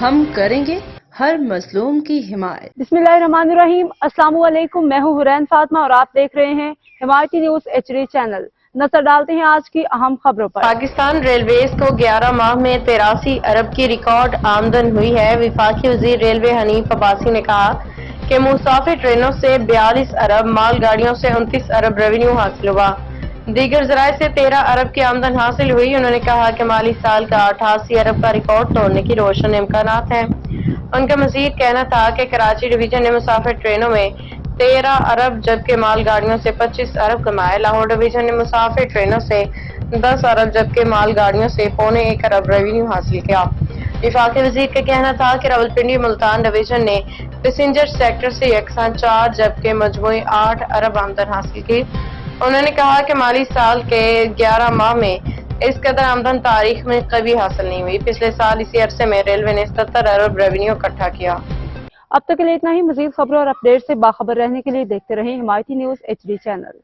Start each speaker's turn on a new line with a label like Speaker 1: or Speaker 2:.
Speaker 1: ہم کریں گے ہر مظلوم کی حمایت۔
Speaker 2: بسم اللہ الرحمن الرحیم۔ السلام علیکم، میں ہوں حرین فاطمہ اور آپ دیکھ رہے ہیں حمایتی نیوز HD چینل۔ نظر ڈالتے ہیں آج کی اہم خبروں پر۔
Speaker 3: پاکستان ریلویز کو 11 ماہ میں 83 ارب کی ریکارڈ آمدن ہوئی ہے۔ وفاقی وزیر ریلوے حنیف عباسی نے کہا کہ مسافر ٹرینوں سے 42 ارب، مال گاڑیوں سے 29 ارب ریونیو حاصل ہوا۔ دیگر ذرائع سے 13 ارب کی آمدن حاصل ہوئی۔ انہوں نے کہا کہ مالی سال کا 88 ارب کا ریکارڈ توڑنے کی روشن امکانات ہیں۔ ان کا مزید کہنا تھا کہ کراچی ڈویژن نے مسافر ٹرینوں میں 13 ارب جبکہ مال گاڑیوں سے 25 ارب کمائے۔ لاہور ڈویژن نے مسافر ٹرینوں سے 10 ارب جبکہ مال گاڑیوں سے 1.25 ارب ریونیو حاصل کیا۔ وفاقی وزیر کا کہنا تھا کہ راولپنڈی ملتان ڈویژن نے پیسنجر سیکٹر سے یکساں 4 جبکہ مجموعی 8 ارب آمدن حاصل کی۔ انہوں نے کہا کہ مالی سال کے 11 ماہ میں اس قدر آمدن تاریخ میں کبھی حاصل نہیں ہوئی۔ پچھلے سال اسی عرصے میں ریلوے نے 77 ارب ریونیو اکٹھا کیا۔
Speaker 2: اب تک کے لیے اتنا ہی۔ مزید خبروں اور اپڈیٹ سے باخبر رہنے کے لیے دیکھتے رہیں حمایتی نیوز HD چینل۔